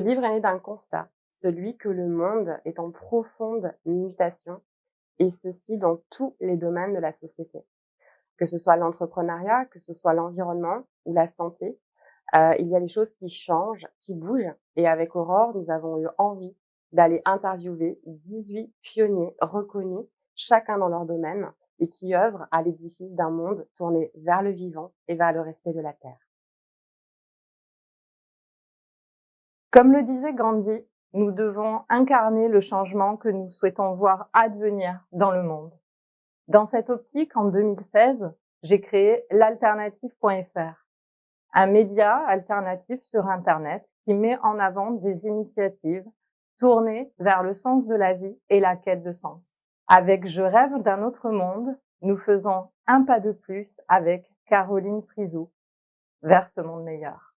livre est né d'un constat, celui que le monde est en profonde mutation, et ceci dans tous les domaines de la société. Que ce soit l'entrepreneuriat, que ce soit l'environnement ou la santé, il y a des choses qui changent, qui bougent. Et avec Aurore, nous avons eu envie d'aller interviewer 18 pionniers reconnus, chacun dans leur domaine, et qui œuvrent à l'édifice d'un monde tourné vers le vivant et vers le respect de la terre. Comme le disait Gandhi, nous devons incarner le changement que nous souhaitons voir advenir dans le monde. Dans cette optique, en 2016, j'ai créé l'alternative.fr, un média alternatif sur Internet qui met en avant des initiatives tournées vers le sens de la vie et la quête de sens. Avec Je rêve d'un autre monde, nous faisons un pas de plus avec Caroline Frizou vers ce monde meilleur.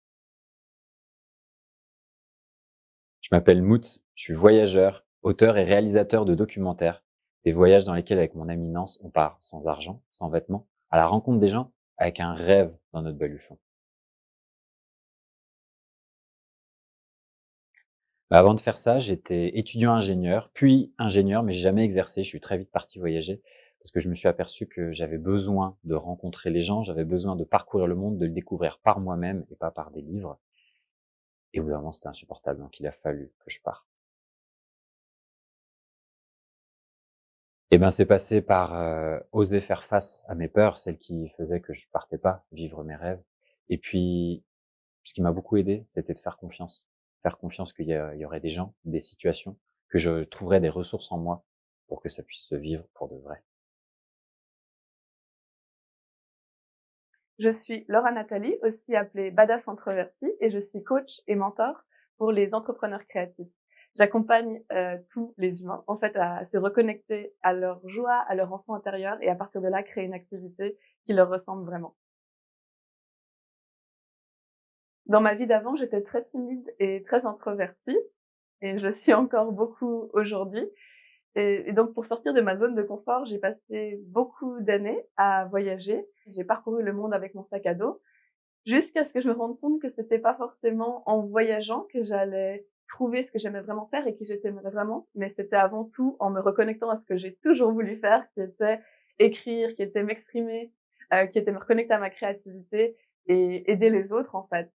Je m'appelle Moutz, je suis voyageur, auteur et réalisateur de documentaires, des voyages dans lesquels avec mon ami Nance, on part sans argent, sans vêtements, à la rencontre des gens, avec un rêve dans notre baluchon. Avant de faire ça, j'étais étudiant ingénieur, puis ingénieur, mais j'ai jamais exercé. Je suis très vite parti voyager parce que je me suis aperçu que j'avais besoin de rencontrer les gens, j'avais besoin de parcourir le monde, de le découvrir par moi-même et pas par des livres. Et au bout d'un moment, c'était insupportable, donc il a fallu que je parte. Eh ben, c'est passé par oser faire face à mes peurs, celles qui faisaient que je partais pas vivre mes rêves. Et puis, ce qui m'a beaucoup aidé, c'était de faire confiance. Faire confiance qu'il y aurait des gens, des situations, que je trouverais des ressources en moi pour que ça puisse se vivre pour de vrai. Je suis Laura Nathalie, aussi appelée Badass Introvertie, et je suis coach et mentor pour les entrepreneurs créatifs. J'accompagne tous les humains, en fait, à se reconnecter à leur joie, à leur enfant intérieur, et à partir de là, créer une activité qui leur ressemble vraiment. Dans ma vie d'avant, j'étais très timide et très introvertie, et je suis encore beaucoup aujourd'hui. Et donc, pour sortir de ma zone de confort, j'ai passé beaucoup d'années à voyager. J'ai parcouru le monde avec mon sac à dos, jusqu'à ce que je me rende compte que c'était pas forcément en voyageant que j'allais trouver ce que j'aimais vraiment faire et qui j'étais vraiment, mais c'était avant tout en me reconnectant à ce que j'ai toujours voulu faire, qui était écrire, qui était m'exprimer, qui était me reconnecter à ma créativité et aider les autres, en fait.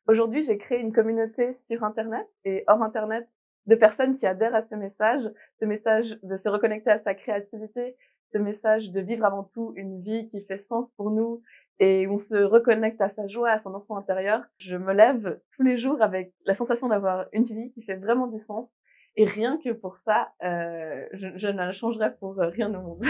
Aujourd'hui, j'ai créé une communauté sur Internet et hors Internet de personnes qui adhèrent à ce message de se reconnecter à sa créativité, ce message de vivre avant tout une vie qui fait sens pour nous et où on se reconnecte à sa joie, à son enfant intérieur. Je me lève tous les jours avec la sensation d'avoir une vie qui fait vraiment du sens et rien que pour ça, je ne la changerais pour rien au monde.